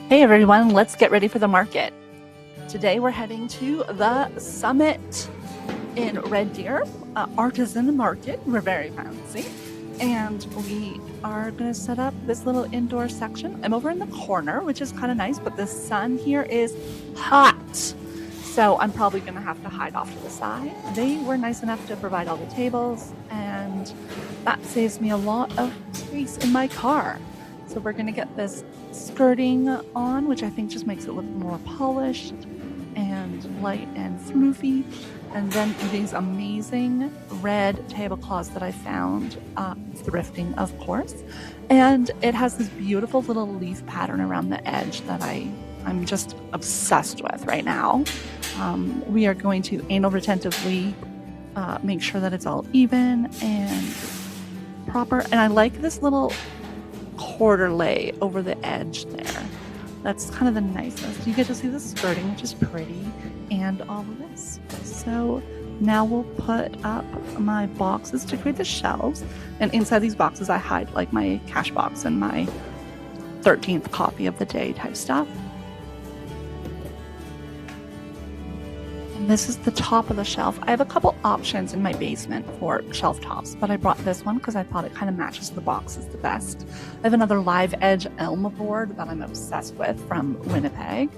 Hey everyone, let's get ready for the market. Today we're heading to the Summit in Red Deer Artisan Market. We're very fancy. And we are going to set up this little indoor section. I'm over in the corner, which is kind of nice, but the sun here is hot. So I'm probably going to have to hide off to the side. They were nice enough to provide all the tables, and that saves me a lot of space in my car. So we're going to get this skirting on, which I think just makes it look more polished and light and floofy. And then these amazing red tablecloths that I found, thrifting, of course. And it has this beautiful little leaf pattern around the edge that I'm just obsessed with right now. We are going to anal retentively make sure that it's all even and proper. And I like this little quarter lay over the edge there. That's kind of the nicest. You get to see the skirting, which is pretty, and all of this. So now we'll put up my boxes to create the shelves, and inside these boxes I hide like my cash box and my 13th coffee of the day type stuff. And this is the top of the shelf. I have a couple options in my basement for shelf tops, but I brought this one because I thought it kind of matches the boxes the best. I have another live edge elm board that I'm obsessed with from Winnipeg,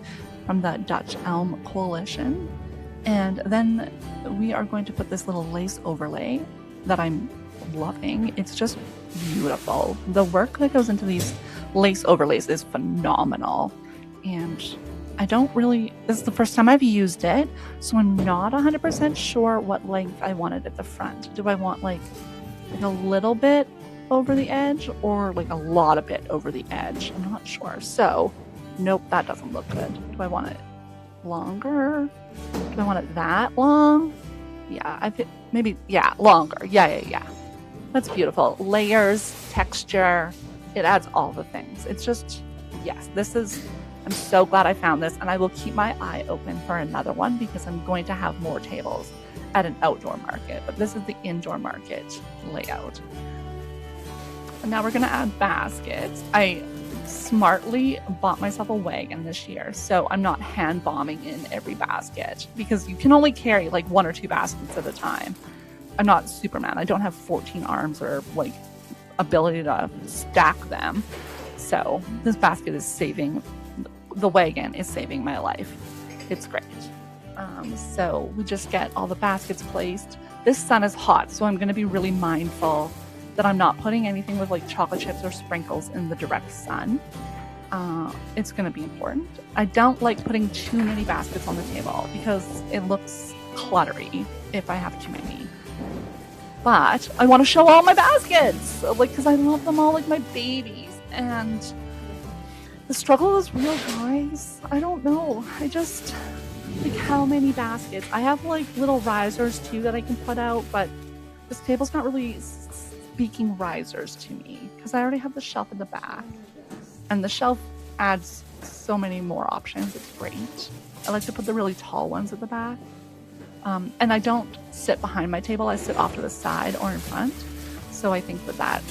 from the Dutch Elm Coalition. And then we are going to put this little lace overlay that I'm loving. It's just beautiful. The work that goes into these lace overlays is phenomenal. And this is the first time I've used it, so I'm not 100% sure what length I wanted at the front. Do I want like a little bit over the edge or like a lot of it over the edge? I'm not sure. So, nope, that doesn't look good. Do I want it longer? Do I want it that long? Yeah, longer. Yeah. That's beautiful. Layers, texture, it adds all the things. It's just, yes, I'm so glad I found this, and I will keep my eye open for another one because I'm going to have more tables at an outdoor market, but this is the indoor market layout. And now we're going to add baskets. I smartly bought myself a wagon this year, so I'm not hand bombing in every basket because you can only carry like 1 or 2 baskets at a time. I'm not Superman. I don't have 14 arms or like ability to stack them. So this basket is the wagon is saving my life. It's great. So we just get all the baskets placed. This sun is hot, so I'm going to be really mindful that I'm not putting anything with like chocolate chips or sprinkles in the direct sun. It's going to be important. I don't like putting too many baskets on the table because it looks cluttery if I have too many. But I want to show all my baskets, because I love them all like my babies. And the struggle is real, guys. I don't know. How many baskets? I have like little risers too that I can put out, but this table's not really speaking risers to me because I already have the shelf in the back. And the shelf adds so many more options. It's great. I like to put the really tall ones at the back. And I don't sit behind my table. I sit off to the side or in front. So I think that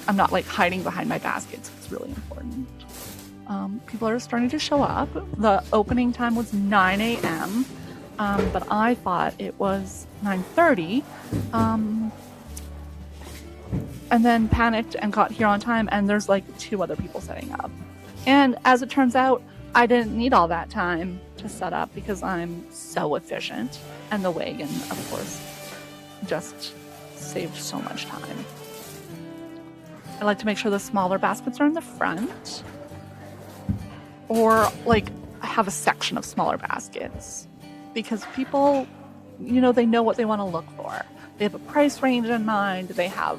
I'm not like hiding behind my baskets. It's really important. People are starting to show up. The opening time was 9 a.m., but I thought it was 9:30, and then panicked and got here on time, and there's like 2 other people setting up. And as it turns out, I didn't need all that time to set up because I'm so efficient, and the wagon, of course, just saved so much time. I like to make sure the smaller baskets are in the front, or like have a section of smaller baskets, because people, they know what they want to look for. They have a price range in mind. They have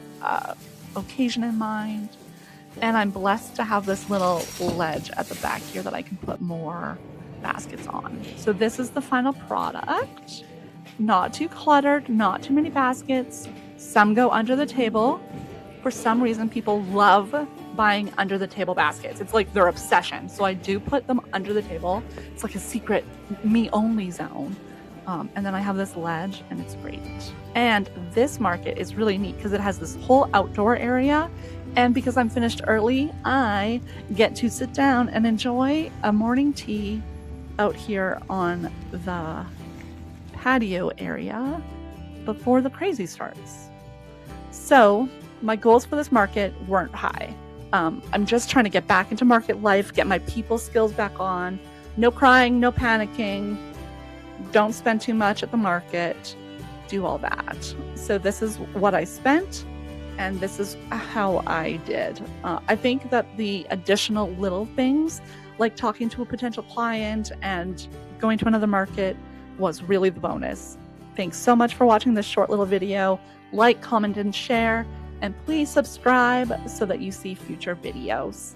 occasion in mind. And I'm blessed to have this little ledge at the back here that I can put more baskets on. So this is the final product. Not too cluttered, not too many baskets. Some go under the table. For some reason, people love buying under the table baskets. It's like their obsession. So I do put them under the table. It's like a secret me only zone. And then I have this ledge, and it's great. And this market is really neat because it has this whole outdoor area And because I'm finished early, I get to sit down and enjoy a morning tea out here on the patio area before the crazy starts. So my goals for this market weren't high. I'm just trying to get back into market life, get my people skills back on. No crying, no panicking. Don't spend too much at the market. Do all that. So this is what I spent, and this is how I did. I think that the additional little things, like talking to a potential client and going to another market, was really the bonus. Thanks so much for watching this short little video. Like, comment, and share. And please subscribe so that you see future videos.